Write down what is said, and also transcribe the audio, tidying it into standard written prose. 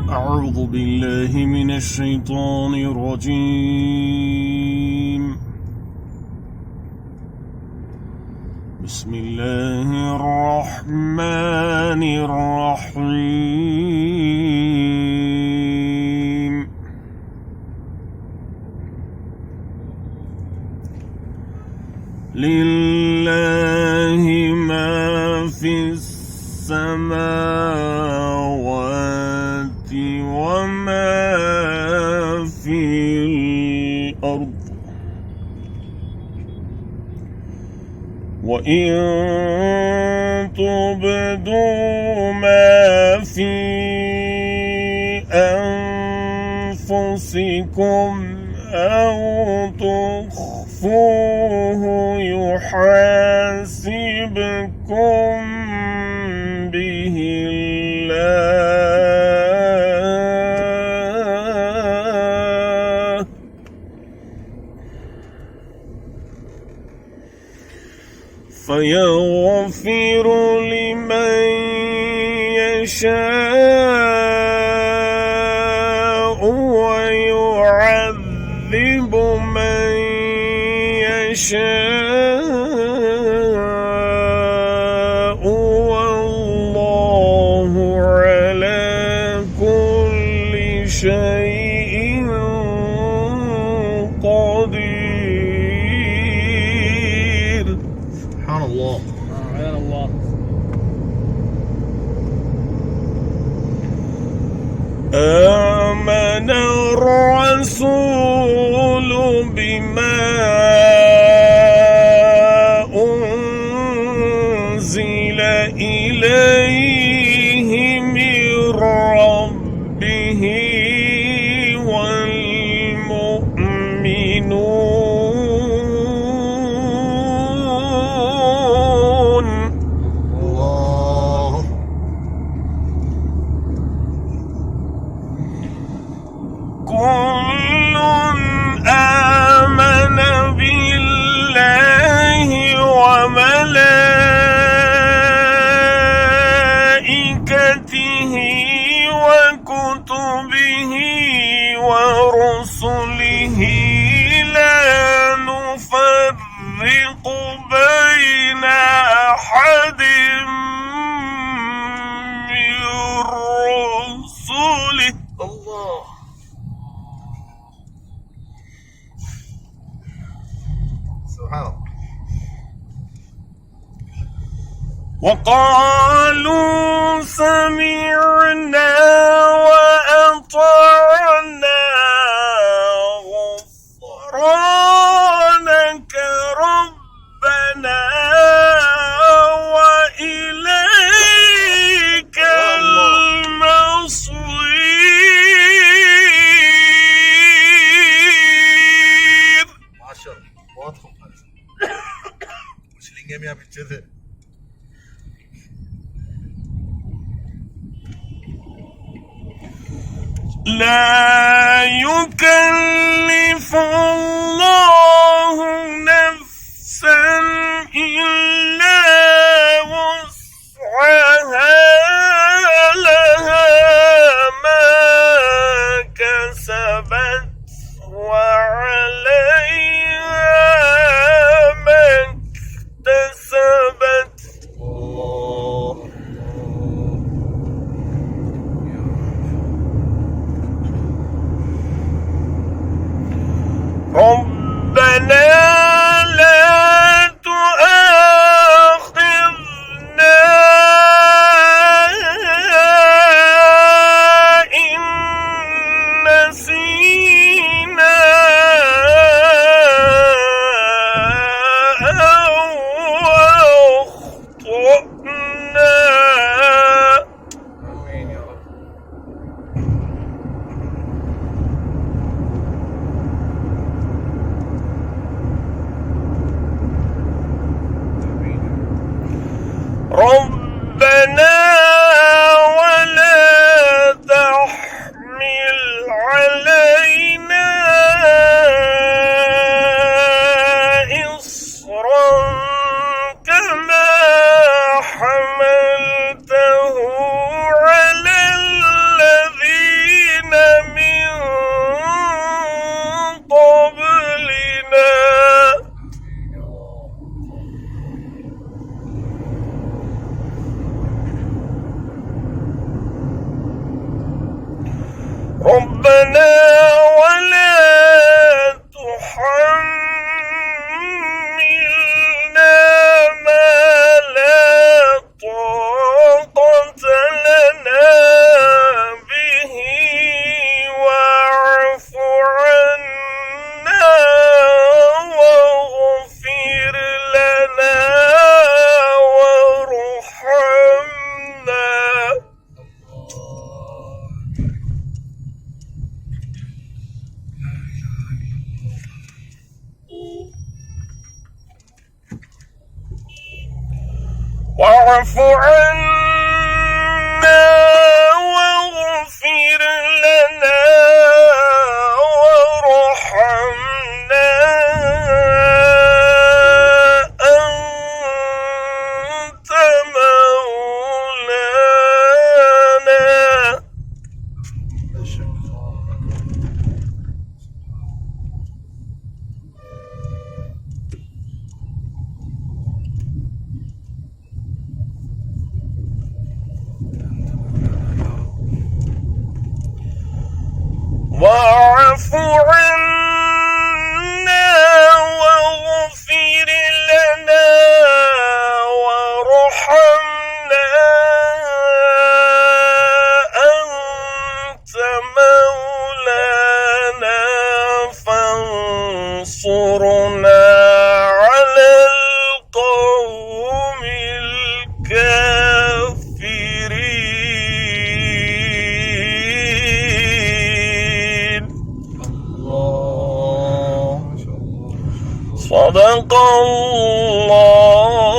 أعوذ بالله من الشيطان الرجيم. بسم الله الرحمن الرحيم. لله ما في السماوات وما في الأرض، وإن تبدوا ما في أنفسكم أو تخفوه يحاسبكم به الله، فيغفر لمن يشاء ويعذب من يشاء، والله على كل شيء قدير. سبحان الله. سبحان الله. آمن الرسول بما أنزل إليه من ربه والمؤمنون. الله. كل آمن بالله وملائكته وكتبه ورسله لا نفرق بين أحد من رسله. الله. سبحان الله. وقالوا سمعنا وأطعنا غفرانك ربنا وإليك المصير. ما شاء الله. बहुत खूब कुछ लेंगे मैं आप पीछे से. لا يكلف الله نفسا إلا وسعها، لها ما كسبت وعليها ما اكتسبت. رب ربنا ولا تحملنا ما لا طاقة لنا به واعف عنا واغفر لنا وارحمنا. واعف عنا واغفر لنا وارحمنا أنت مولانا. واعف عنا واغفر لنا وارحمنا أنت مولانا فانصرنا على القوم الكافرين. صدق الله